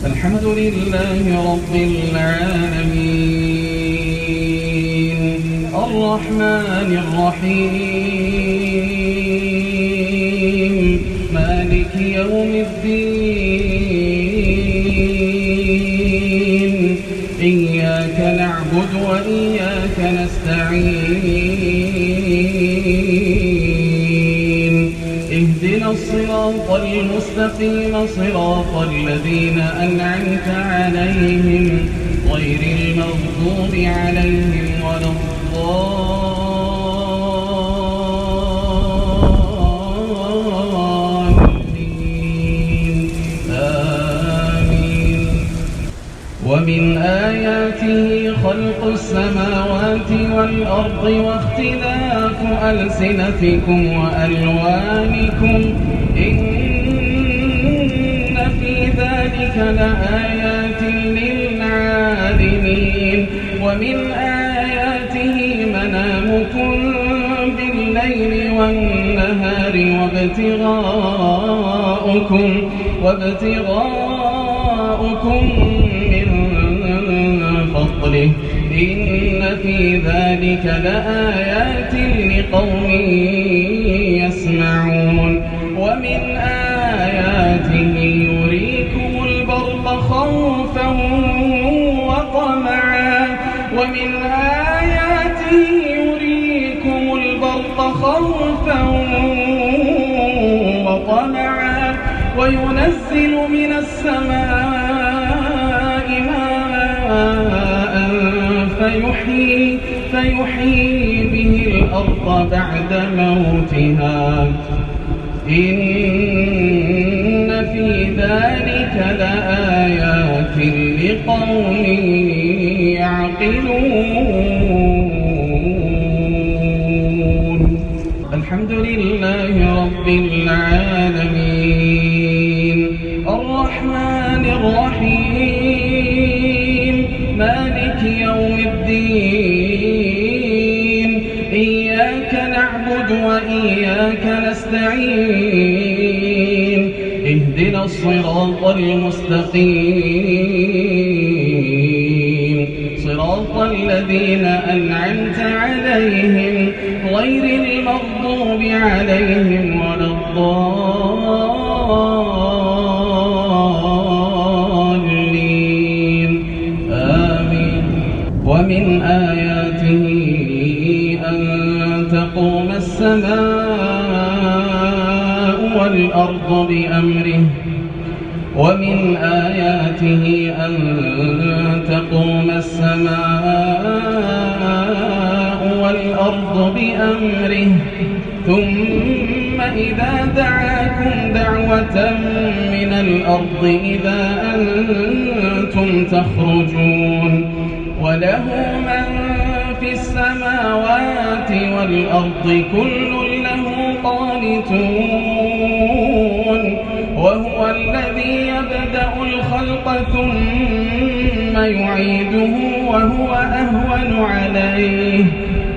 الحمد لله رب العالمين الرحمن الرحيم مالك يوم الدين إياك نعبد وإياك نستعين اهدنا الصراط المستقيم صراط الذين أنعمت عليهم غير المغضوب عليهم ولا الضالين آمين. ومن آياته خلق السماوات والأرض واختلاف ألسنتكم وألوانكم إن في ذلك لآيات للعالمين. ومن آياته منامكم بالليل والنهار وابتغاؤكم من فضله إن في ذلك لآيات لقوم يسمعون. ومن آياته يريكم البرق خوفا وطمعا وينزل من السماء ماء فيحيي به الأرض بعد موتها إن في ذلك لآيات لقوم يعقلون. الحمد لله رب العالمين الرحمن الرحيم مالك يوم الدين إياك نعبد وإياك نستعين اهدنا الصراط المستقيم صراط الذين أنعمت عليهم غير المغضوب عليهم ولا الضالين آمين. ومن آياته أن تقوم السماء والأرض بأمره ومن آياته أن تقوم السماء والأرض بأمره ثم إذا دعاكم دعوة من الأرض إذا أنتم تخرجون. وله من في السماوات والأرض كل له قانتون وهو الذي يبدأ الخلق ثم يعيده وهو أهون عليه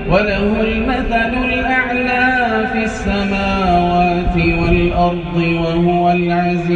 وله المثل الأعلى في السماوات والأرض وهو العزيز